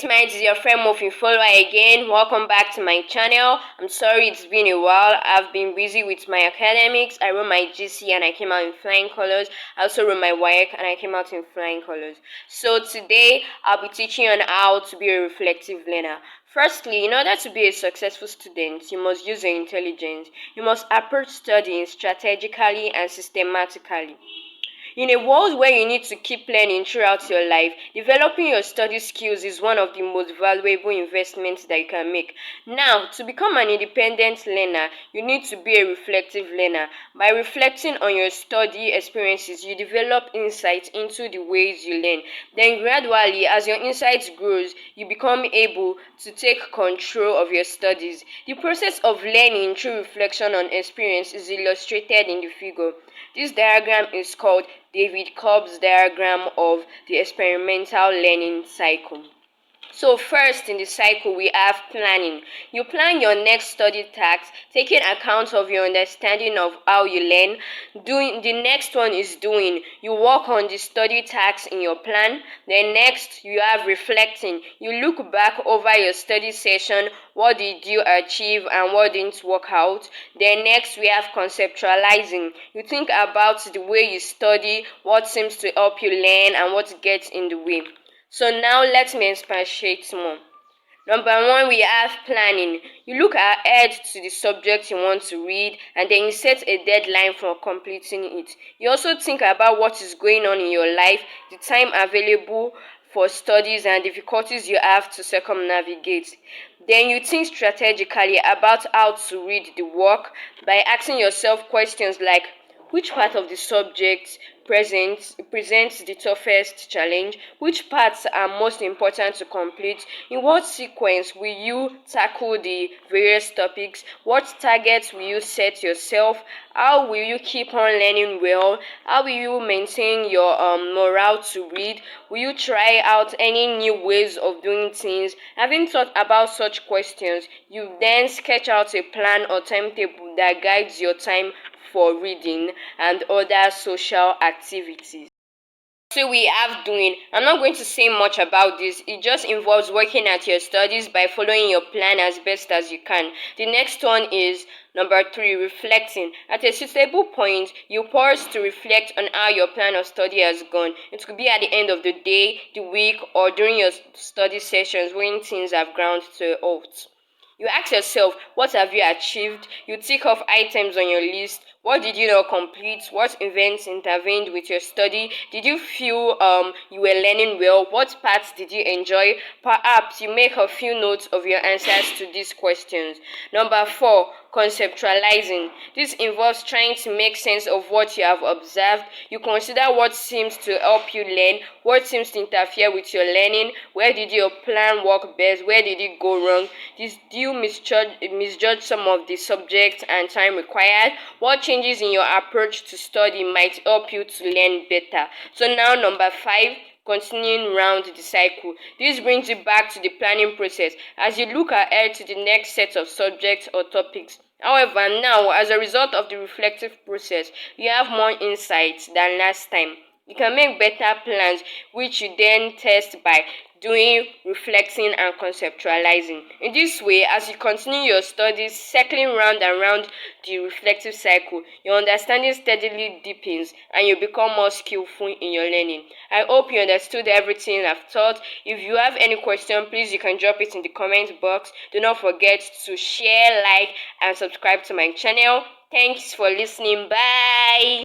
Mates, this is your friend Mofin Follower again. Welcome back to my channel. I'm sorry it's been a while. I've been busy with my academics. I wrote my GC and I came out in flying colors. I also wrote my WAEC and I came out in flying colors. So today I'll be teaching you on how to be a reflective learner. Firstly, in order to be a successful student, you must use your intelligence. You must approach studying strategically and systematically. In a world where you need to keep learning throughout your life, developing your study skills is one of the most valuable investments that you can make. Now, to become an independent learner, you need to be a reflective learner. By reflecting on your study experiences, you develop insights into the ways you learn. Then gradually, as your insights grows, you become able to take control of your studies. The process of learning through reflection on experience is illustrated in the figure. This diagram is called David Cobb's diagram of the experimental learning cycle. So first in the cycle we have planning. You plan your next study tasks, taking account of your understanding of how you learn. The next one is doing. You work on the study tasks in your plan. Then next you have reflecting. You look back over your study session. What did you achieve and what didn't work out? Then next we have conceptualizing. You think about the way you study, what seems to help you learn and what gets in the way. So now let me expatiate more. Number one, we have planning. You look ahead to the subject you want to read and then you set a deadline for completing it. You also think about what is going on in your life, the time available for studies and difficulties you have to circumnavigate. Then you think strategically about how to read the work by asking yourself questions like, which part of the subject presents the toughest challenge? Which parts are most important to complete? In what sequence will you tackle the various topics? What targets will you set yourself? How will you keep on learning well? How will you maintain your morale to read? Will you try out any new ways of doing things? Having thought about such questions, you then sketch out a plan or timetable that guides your time for reading and other social activities. So we have doing. I'm not going to say much about this. It just involves working at your studies by following your plan as best as you can. The next one is number 3, reflecting. At a suitable point, you pause to reflect on how your plan of study has gone. It could be at the end of the day, the week, or during your study sessions when things have ground to a halt. You ask yourself, what have you achieved? You tick off items on your list. What did you not complete? What events intervened with your study? Did you feel you were learning well? What parts did you enjoy? Perhaps you make a few notes of your answers to these questions. Number 4, conceptualizing. This involves trying to make sense of what you have observed. You consider what seems to help you learn, what seems to interfere with your learning, where did your plan work best, where did it go wrong, do you misjudge some of the subjects and time required, what changes in your approach to study might help you to learn better. So now number 5, continuing round the cycle. This brings you back to the planning process as you look ahead to the next set of subjects or topics. However, now, as a result of the reflective process, you have more insights than last time. You can make better plans, which you then test by doing, reflecting, and conceptualizing. In this way, as you continue your studies, circling round and round the reflective cycle, your understanding steadily deepens and you become more skillful in your learning. I hope you understood everything I've taught. If you have any question, please you can drop it in the comment box. Do not forget to share, like, and subscribe to my channel. Thanks for listening. Bye.